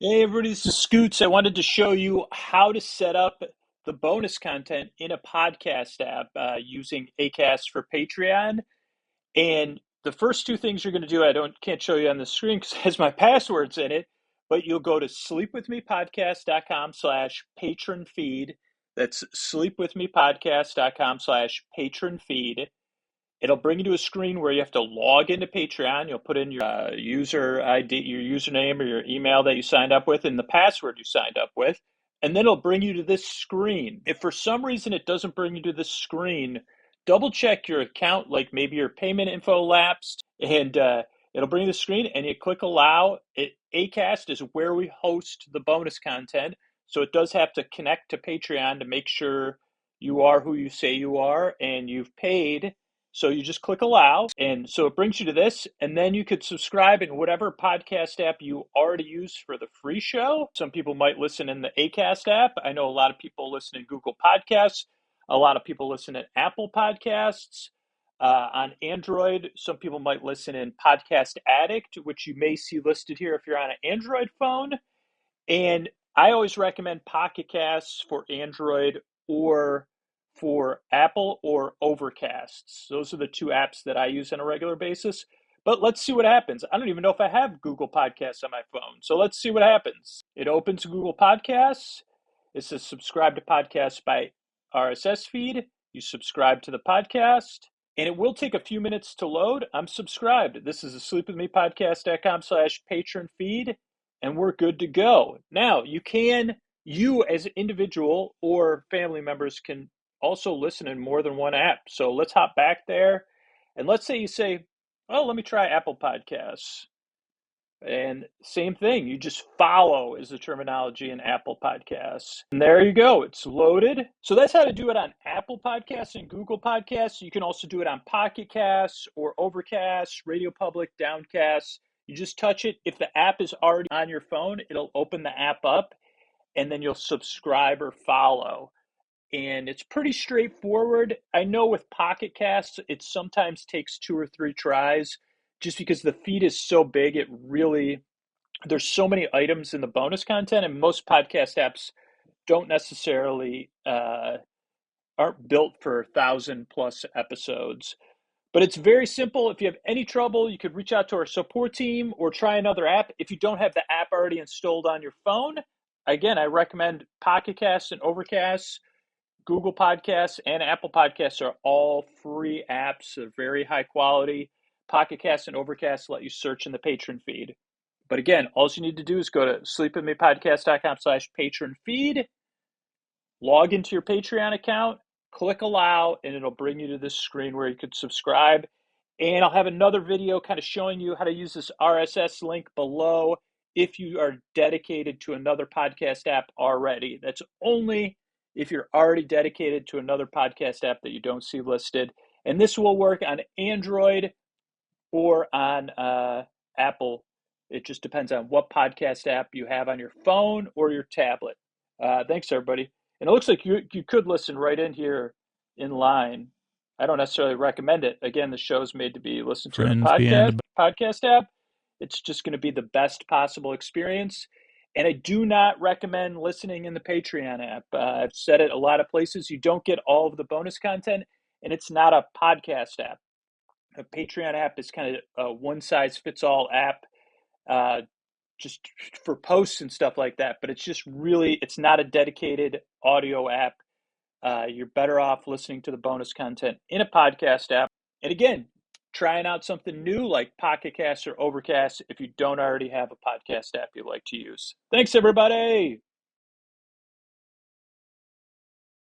Hey everybody, this is Scoots. I wanted to show you how to set up the bonus content in a podcast app using Acast for Patreon. And the first two things you're going to do, can't show you on the screen because it has my passwords in it, but you'll go to sleepwithmepodcast.com/patron feed. That's sleepwithmepodcast.com/patron feed. It'll bring you to a screen where you have to log into Patreon. You'll put in your user ID, your username or your email that you signed up with, and the password you signed up with. And then it'll bring you to this screen. If for some reason it doesn't bring you to this screen, double check your account, like maybe your payment info lapsed, and it'll bring you to the screen and you click allow. Acast is where we host the bonus content. So it does have to connect to Patreon to make sure you are who you say you are and you've paid. So you just click allow, and so it brings you to this, and then you could subscribe in whatever podcast app you already use for the free show. Some people might listen in the Acast app. I know a lot of people listen in Google Podcasts. A lot of people listen in Apple Podcasts. On Android, some people might listen in Podcast Addict, which you may see listed here if you're on an Android phone. And I always recommend Pocket Casts for Android or for Apple or Overcasts. Those are the two apps that I use on a regular basis. But let's see what happens. I don't even know if I have Google Podcasts on my phone. So let's see what happens. It opens Google Podcasts. It says subscribe to podcasts by RSS feed. You subscribe to the podcast. And it will take a few minutes to load. I'm subscribed. This is the sleepwithmepodcast.com/patron feed, and we're good to go. Now, you as an individual or family members can also listen in more than one app. So let's hop back there. And let's say you say, oh, let me try Apple Podcasts. And same thing, you just follow is the terminology in Apple Podcasts. And there you go, it's loaded. So that's how to do it on Apple Podcasts and Google Podcasts. You can also do it on Pocket Casts or Overcast, Radio Public, Downcast. You just touch it. If the app is already on your phone, it'll open the app up and then you'll subscribe or follow. And it's pretty straightforward. I know with Pocket Casts, it sometimes takes 2 or 3 tries just because the feed is so big. There's so many items in the bonus content, and most podcast apps don't necessarily aren't built for 1,000+ episodes. But it's very simple. If you have any trouble, you could reach out to our support team or try another app. If you don't have the app already installed on your phone, again, I recommend Pocket Casts and Overcast. Google Podcasts and Apple Podcasts are all free apps. They're very high quality. Pocket Casts and Overcast let you search in the patron feed. But again, all you need to do is go to sleepwithmepodcast.com/patron feed, log into your Patreon account, click allow, and it'll bring you to this screen where you could subscribe. And I'll have another video kind of showing you how to use this RSS link below if you are dedicated to another podcast app already. That's only if you're already dedicated to another podcast app that you don't see listed. And this will work on Android or on Apple. It just depends on what podcast app you have on your phone or your tablet. Thanks, everybody. And it looks like you could listen right in here in line. I don't necessarily recommend it. Again, the show's made to be listened to in a Friends behind podcast app. It's just going to be the best possible experience. And I do not recommend listening in the Patreon app. I've said it a lot of places. You don't get all of the bonus content, and it's not a podcast app. A Patreon app is kind of a one-size-fits-all app just for posts and stuff like that. But it's not a dedicated audio app. You're better off listening to the bonus content in a podcast app. And again, trying out something new like Pocket Cast or Overcast if you don't already have a podcast app you like to use. Thanks, everybody.